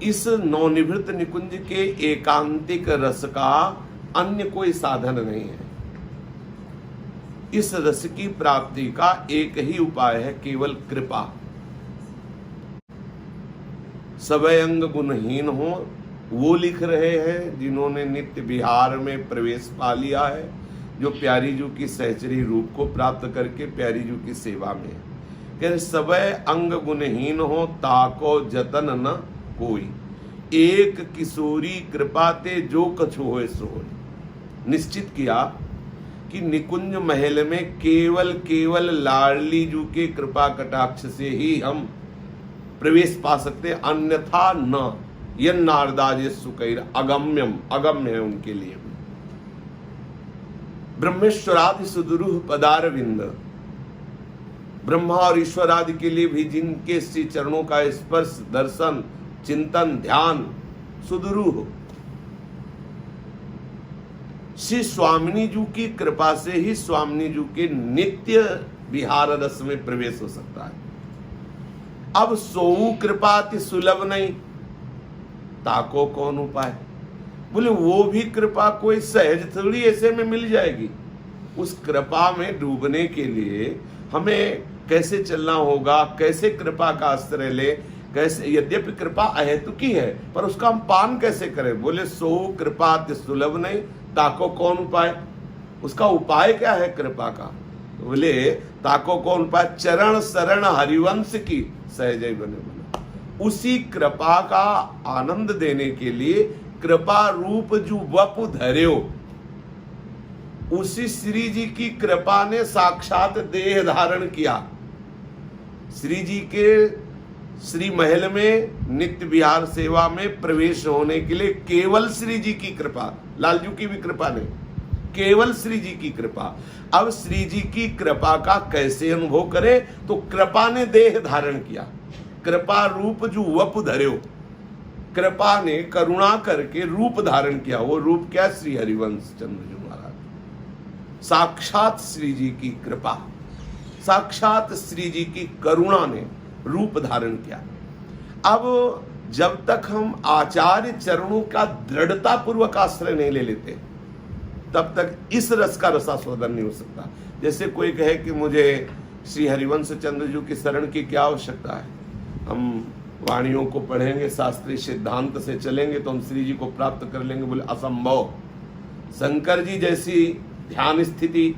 इस नवनिवृत्त निकुंज के एकांतिक रस का अन्य कोई साधन नहीं है। इस रस की प्राप्ति का एक ही उपाय है, केवल कृपा। सवय अंग गुणहीन हो वो लिख रहे हैं जिन्होंने नित्य विहार में प्रवेश पा लिया है, जो प्यारी जू की सहचरी रूप को प्राप्त करके प्यारी जू की सेवा में। कह रहे सवय अंग गुणहीन हो ताको जतन न कोई, एक किशोरी कृपा ते जो कछु होए सो होए। निश्चित किया कि निकुंज महल में केवल लाडली जू के कृपा कटाक्ष से ही हम प्रवेश पा सकते, अन्यथा न। यन नारदाज सुकैर अगम्यम, अगम्य है उनके लिए। ब्रह्मेश्वरादि सुदुरूह पदारविंद, ब्रह्मा और ईश्वर आदि के लिए भी जिनके श्री चरणों का स्पर्श, दर्शन, चिंतन, ध्यान सुदुरूह, श्री स्वामिनी जू की कृपा से ही स्वामिनी जू के नित्य विहार रस में प्रवेश हो सकता है। अब सोऊ कृपा अति सुलभ नहीं, ताको कौन उपाय। बोले वो भी कृपा कोई सहज थोड़ी ऐसे में मिल जाएगी। उस कृपा में डूबने के लिए हमें कैसे चलना होगा, कैसे कृपा का आश्रय ले, कैसे, यद्यपि कृपा अहेतुकी है पर उसका हम पान कैसे करें। बोले सो कृपा अति सुलभ नहीं, ताको कौन उपाय। उसका उपाय क्या है कृपा का। तो बोले ताको कौन उपाय, चरण शरण हरिवंश की सहजय बने बना। उसी कृपा का आनंद देने के लिए कृपा रूप जो वपु धर्यो, उसी श्री जी की कृपा ने साक्षात देह धारण किया। श्री जी के श्री महल में नित्य विहार सेवा में प्रवेश होने के लिए केवल श्री जी की कृपा, लालजू की भी कृपा नहीं, केवल श्री जी की कृपा। अब श्री जी की कृपा का कैसे अनुभव करें, तो कृपा ने देह धारण किया। कृपा रूप जो वप धर्यो, कृपा ने करुणा करके रूप धारण किया। वो रूप क्या, श्री हरिवंश चंद्र जी महाराज। साक्षात श्री जी की कृपा, साक्षात श्री जी की करुणा ने रूप धारण किया। अब जब तक हम आचार्य चरणों का दृढ़ता पूर्वक आश्रय नहीं ले लेते, तब तक इस रस का रसास्वादन नहीं हो सकता। जैसे कोई कहे कि मुझे श्री हरिवंश चंद्र जी की शरण की क्या आवश्यकता है, हम वाणियों को पढ़ेंगे, शास्त्रीय सिद्धांत से चलेंगे तो हम श्री जी को प्राप्त कर लेंगे। बोले असंभव। शंकर जी जैसी ध्यान स्थिति,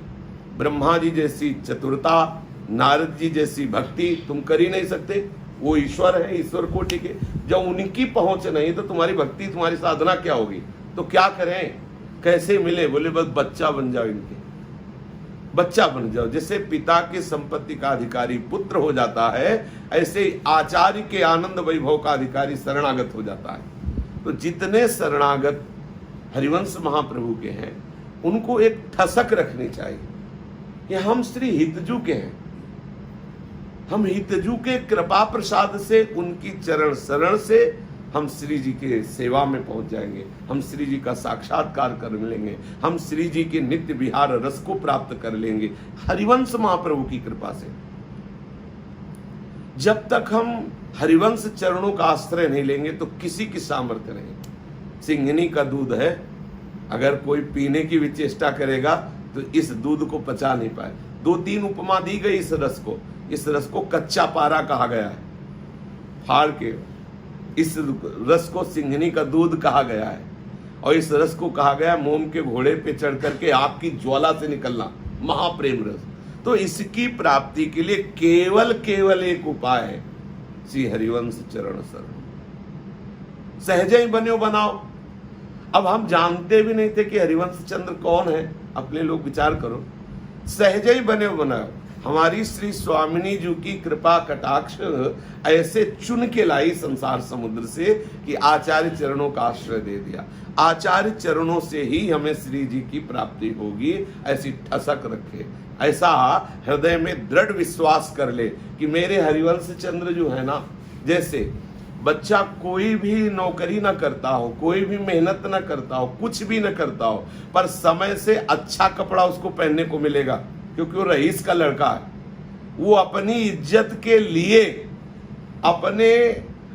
ब्रह्मा जी जैसी चतुरता, नारद जी जैसी भक्ति तुम कर ही नहीं सकते। वो ईश्वर है, ईश्वर कोटि के। जब उनकी पहुंच नहीं तो तुम्हारी भक्ति, तुम्हारी साधना क्या होगी। तो क्या करें, कैसे मिले। बोले बस बच्चा बन जाओ, इनके बच्चा बन जाओ। जैसे पिता की संपत्ति का अधिकारी पुत्र हो जाता है, ऐसे आचार्य के आनंद वैभव का अधिकारी शरणागत हो जाता है। तो जितने शरणागत हरिवंश महाप्रभु के हैं, उनको एक ठसक रखनी चाहिए कि हम श्री हितजू के हैं। हम हितजू के कृपा प्रसाद से, उनकी चरण शरण से हम श्री जी के सेवा में पहुंच जाएंगे। हम श्री जी का साक्षात्कार कर लेंगे, हम श्री जी के नित्य विहार रस को प्राप्त कर लेंगे हरिवंश महाप्रभु की कृपा से। जब तक हम हरिवंश चरणों का आश्रय नहीं लेंगे तो किसी की सामर्थ्य नहीं। सिंघनी का दूध है, अगर कोई पीने की भी चेष्टा करेगा तो इस दूध को पचा नहीं पाए। 2-3 उपमा दी गई इस रस को। इस रस को कच्चा पारा कहा गया है, फाड़ के इस रस को सिंघनी का दूध कहा गया है। और इस रस को कहा गया मोम के घोड़े पे चढ़ करके आपकी ज्वाला से निकलना, महाप्रेम रस। तो इसकी प्राप्ति के लिए केवल एक उपाय है, श्री हरिवंश चरण शरण। सहजे ही बन्यो बनाओ। अब हम जानते भी नहीं थे कि हरिवंश चंद्र कौन है। अपने लोग विचार करो, सहजे ही बन्यो बनाओ। हमारी श्री स्वामिनी जी की कृपा कटाक्ष ऐसे चुन के लाई संसार समुद्र से कि आचार्य चरणों का आश्रय दे दिया। आचार्य चरणों से ही हमें श्री जी की प्राप्ति होगी, ऐसी ठसक रखे, ऐसा हृदय में दृढ़ विश्वास कर ले कि मेरे हरिवंश चंद्र जो है ना, जैसे बच्चा कोई भी नौकरी ना करता हो, कोई भी मेहनत ना करता हो, कुछ भी ना करता हो, पर समय से अच्छा कपड़ा उसको पहनने को मिलेगा क्योंकि वो रईस का लड़का है। वो अपनी इज्जत के लिए, अपने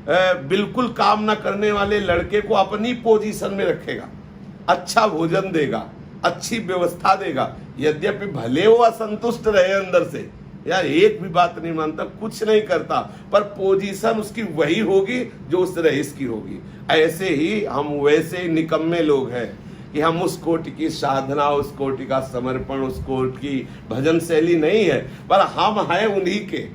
बिल्कुल काम ना करने वाले लड़के को अपनी पोजीशन में रखेगा, अच्छा भोजन देगा, अच्छी व्यवस्था देगा, यद्यपि भले वो असंतुष्ट रहे अंदर से, यार एक भी बात नहीं मानता, कुछ नहीं करता, पर पोजीशन उसकी वही होगी जो उस रईस की होगी। ऐसे ही हम वैसे निकम्मे लोग हैं कि हम उस कोटि की साधना, उस कोटि का समर्पण, उस कोटि की भजन शैली नहीं है, पर हम हैं उन्हीं के।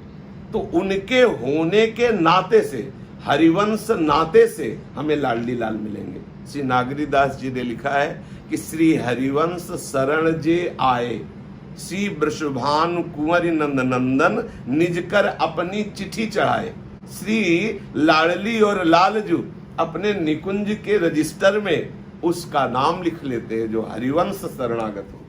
तो उनके होने के नाते से, हरिवंश नाते से हमें लाडली लाल मिलेंगे। श्री नागरीदास जी ने लिखा है कि श्री हरिवंश शरण जे आए, श्री वृषभानु कुंवर नंद नंदन, निज कर अपनी चिट्ठी चढ़ाए। श्री लाडली और लालजू अपने निकुंज के रजिस्टर में उसका नाम लिख लेते हैं जो हरिवंश शरणागत हो।